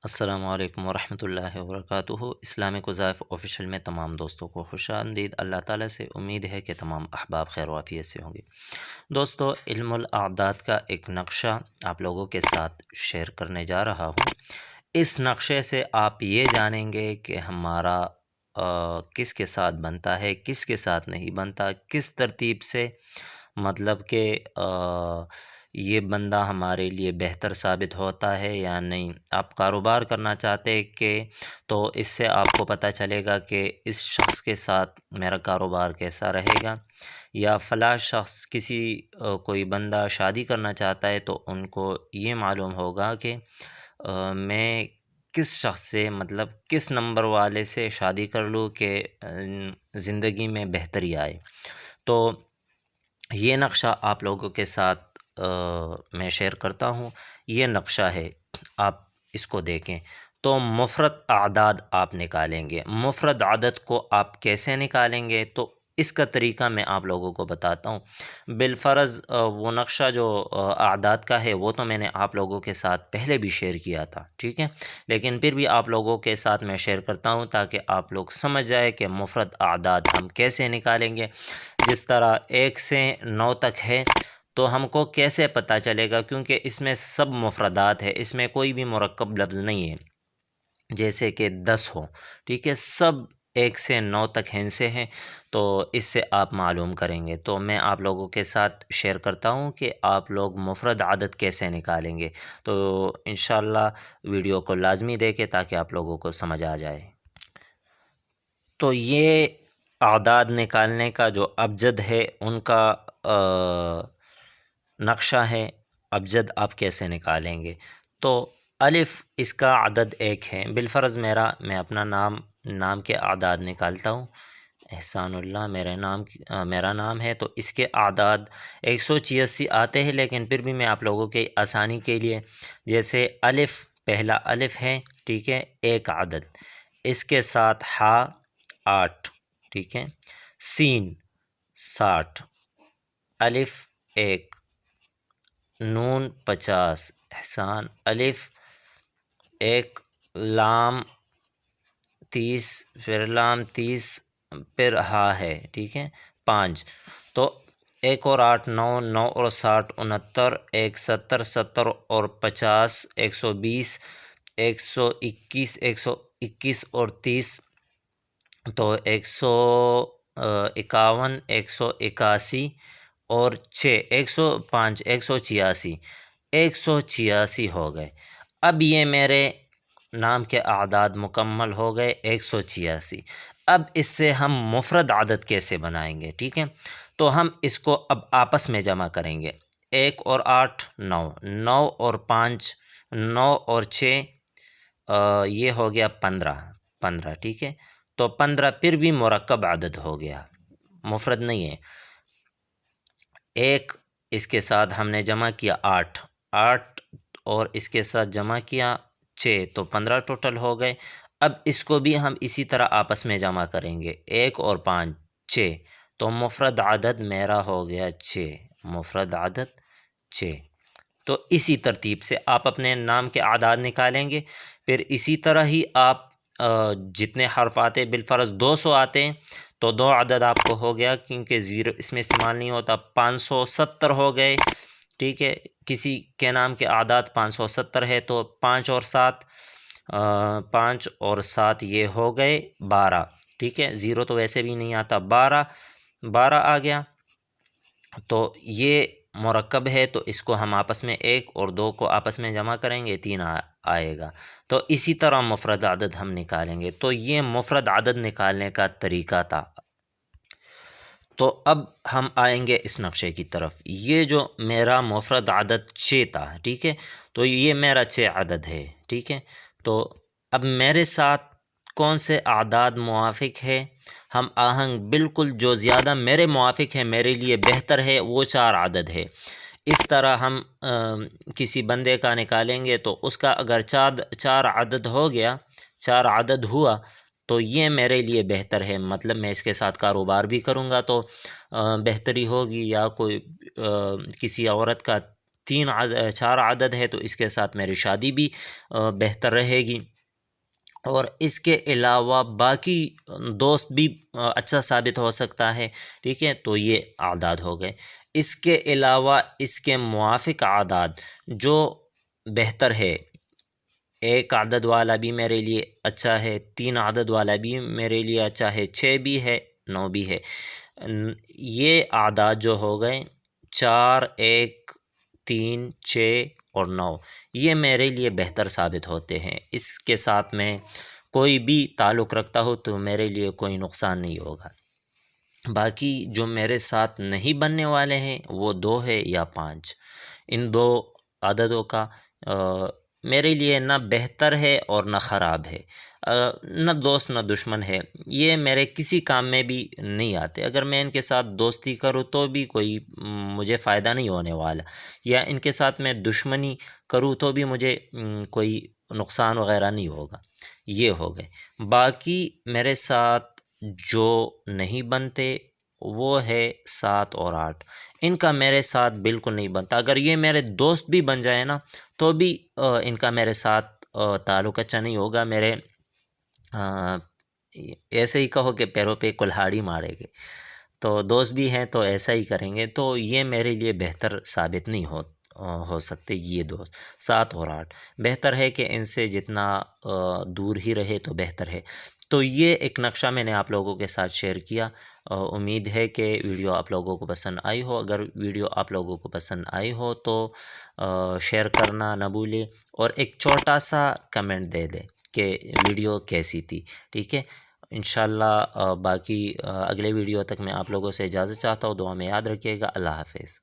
السلام علیکم ورحمۃ اللہ وبرکاتہ۔ اسلامک وظائف آفیشیل میں تمام دوستوں کو خوش آمدید۔ اللہ تعالیٰ سے امید ہے کہ تمام احباب خیر و عافیت سے ہوں گے۔ دوستو، علم الاعداد کا ایک نقشہ آپ لوگوں کے ساتھ شیئر کرنے جا رہا ہوں۔ اس نقشے سے آپ یہ جانیں گے کہ ہمارا کس کے ساتھ بنتا ہے، کس کے ساتھ نہیں بنتا، کس ترتیب سے مطلب کہ یہ بندہ ہمارے لیے بہتر ثابت ہوتا ہے یا نہیں۔ آپ کاروبار کرنا چاہتے کہ تو اس سے آپ کو پتہ چلے گا کہ اس شخص کے ساتھ میرا کاروبار کیسا رہے گا، یا فلاں شخص کوئی بندہ شادی کرنا چاہتا ہے تو ان کو یہ معلوم ہوگا کہ میں کس شخص سے مطلب کس نمبر والے سے شادی کر لوں کہ زندگی میں بہتری آئے۔ تو یہ نقشہ آپ لوگوں کے ساتھ میں شیئر کرتا ہوں۔ یہ نقشہ ہے، آپ اس کو دیکھیں تو مفرد اعداد آپ نکالیں گے۔ مفرد عدد کو آپ کیسے نکالیں گے تو اس کا طریقہ میں آپ لوگوں کو بتاتا ہوں۔ بالفرض وہ نقشہ جو اعداد کا ہے وہ تو میں نے آپ لوگوں کے ساتھ پہلے بھی شیئر کیا تھا، ٹھیک ہے، لیکن پھر بھی آپ لوگوں کے ساتھ میں شیئر کرتا ہوں تاکہ آپ لوگ سمجھ جائے کہ مفرد اعداد ہم کیسے نکالیں گے۔ جس طرح 1 سے 9 تک ہے تو ہم کو کیسے پتہ چلے گا، کیونکہ اس میں سب مفردات ہے، اس میں کوئی بھی مرکب لفظ نہیں ہے جیسے کہ 10 ہو، ٹھیک ہے، سب 1 سے 9 تک ہندسے ہیں، تو اس سے آپ معلوم کریں گے۔ تو میں آپ لوگوں کے ساتھ شیئر کرتا ہوں کہ آپ لوگ مفرد عدد کیسے نکالیں گے، تو انشاءاللہ ویڈیو کو لازمی دیکھیں تاکہ آپ لوگوں کو سمجھ آ جائے۔ تو یہ اعداد نکالنے کا جو ابجد ہے ان کا نقشہ ہے۔ ابجد آپ کیسے نکالیں گے تو الف اس کا عدد 1 ہے۔ بالفرض میں اپنا نام کے اعداد نکالتا ہوں۔ احسان اللہ میرا نام ہے، تو اس کے اعداد 186 آتے ہیں، لیکن پھر بھی میں آپ لوگوں کے آسانی کے لیے جیسے پہلا الف ہے، ٹھیک ہے، 1 عدد، اس کے ساتھ ہا 8، ٹھیک ہے، سین 60، الف 1، نون 50، احسان، الف 1، لام 30، پھر لام 30، پھر ہا ہے، ٹھیک ہے، 5، تو 1 اور 8 9، 9 اور 60 69، 1 70، 70 اور 50 120، 121، 121 اور 30، تو 151، 181 اور 6، 105، 186، 186 ہو گئے۔ اب یہ میرے نام کے اعداد مکمل ہو گئے 186۔ اب اس سے ہم مفرد عدد کیسے بنائیں گے، ٹھیک ہے، تو ہم اس کو اب آپس میں جمع کریں گے۔ 1 اور 8 9، 9 اور 5 9 اور 6 یہ ہو گیا 15، ٹھیک ہے، تو 15 پھر بھی مرکب عدد ہو گیا، مفرد نہیں ہے۔ 1 اس کے ساتھ ہم نے جمع کیا 8 اور اس کے ساتھ جمع کیا 6، تو 15 ٹوٹل ہو گئے۔ اب اس کو بھی ہم اسی طرح آپس میں جمع کریں گے، 1 اور 5 6، تو مفرد عدد میرا ہو گیا 6، مفرد عدد 6۔ تو اسی ترتیب سے آپ اپنے نام کے اعداد نکالیں گے۔ پھر اسی طرح ہی آپ جتنے حرف آتے، بالفرض 200 آتے ہیں تو 2 عدد آپ کو ہو گیا، کیونکہ زیرو اس میں استعمال نہیں ہوتا، 570 ہو گئے، ٹھیک ہے، کسی کے نام کے اعداد 570 ہے تو 5 اور 7 یہ ہو گئے 12، ٹھیک ہے، زیرو تو ویسے بھی نہیں آتا، 12 آ گیا، تو یہ مرکب ہے، تو اس کو ہم آپس میں 1 اور 2 کو آپس میں جمع کریں گے، 3 آئے گا۔ تو اسی طرح مفرد عدد ہم نکالیں گے۔ تو یہ مفرد عدد نکالنے کا طریقہ تھا۔ تو اب ہم آئیں گے اس نقشے کی طرف۔ یہ جو میرا مفرد عدد 6 تھا، ٹھیک ہے، تو یہ میرا 6 عدد ہے، ٹھیک ہے، تو اب میرے ساتھ کون سے اعداد موافق ہے؟ ہم آہنگ بالکل جو زیادہ میرے موافق ہے، میرے لیے بہتر ہے، وہ 4 عدد ہے۔ اس طرح ہم کسی بندے کا نکالیں گے تو اس کا اگر 4 عدد ہو گیا، 4 عدد ہوا تو یہ میرے لیے بہتر ہے، مطلب میں اس کے ساتھ کاروبار بھی کروں گا تو بہتری ہوگی، یا کوئی کسی عورت کا 4 عدد ہے تو اس کے ساتھ میری شادی بھی بہتر رہے گی، اور اس کے علاوہ باقی دوست بھی اچھا ثابت ہو سکتا ہے، ٹھیک ہے، تو یہ اعداد ہو گئے۔ اس کے علاوہ اس کے موافق اعداد جو بہتر ہے، 1 عدد والا بھی میرے لیے اچھا ہے، 3 عدد والا بھی میرے لیے اچھا ہے، 6 بھی ہے، 9 بھی ہے۔ یہ اعداد جو ہو گئے 4، 1، 3، 6 اور 9، یہ میرے لیے بہتر ثابت ہوتے ہیں۔ اس کے ساتھ میں کوئی بھی تعلق رکھتا ہوں تو میرے لیے کوئی نقصان نہیں ہوگا۔ باقی جو میرے ساتھ نہیں بننے والے ہیں وہ 2 ہے یا 5، ان 2 عددوں کا میرے لیے نہ بہتر ہے اور نہ خراب ہے، نہ دوست نہ دشمن ہے، یہ میرے کسی کام میں بھی نہیں آتے۔ اگر میں ان کے ساتھ دوستی کروں تو بھی کوئی مجھے فائدہ نہیں ہونے والا، یا ان کے ساتھ میں دشمنی کروں تو بھی مجھے کوئی نقصان وغیرہ نہیں ہوگا۔ یہ ہو گئے۔ باقی میرے ساتھ جو نہیں بنتے وہ ہے 7 اور 8، ان کا میرے ساتھ بالکل نہیں بنتا۔ اگر یہ میرے دوست بھی بن جائے نا تو بھی ان کا میرے ساتھ تعلق اچھا نہیں ہوگا، میرے ایسے ہی کہو کہ پیروں پہ کلہاڑی مارے گے، تو دوست بھی ہیں تو ایسا ہی کریں گے، تو یہ میرے لیے بہتر ثابت نہیں ہو سکتے یہ دوست۔ 7 اور 8 بہتر ہے کہ ان سے جتنا دور ہی رہے تو بہتر ہے۔ تو یہ ایک نقشہ میں نے آپ لوگوں کے ساتھ شیئر کیا۔ امید ہے کہ ویڈیو آپ لوگوں کو پسند آئی ہو۔ اگر ویڈیو آپ لوگوں کو پسند آئی ہو تو شیئر کرنا نہ بھولے، اور ایک چھوٹا سا کمنٹ دے دیں کہ ویڈیو کیسی تھی، ٹھیک ہے۔ انشاءاللہ باقی اگلے ویڈیو تک میں آپ لوگوں سے اجازت چاہتا ہوں۔ دعا میں یاد رکھیے گا۔ اللہ حافظ۔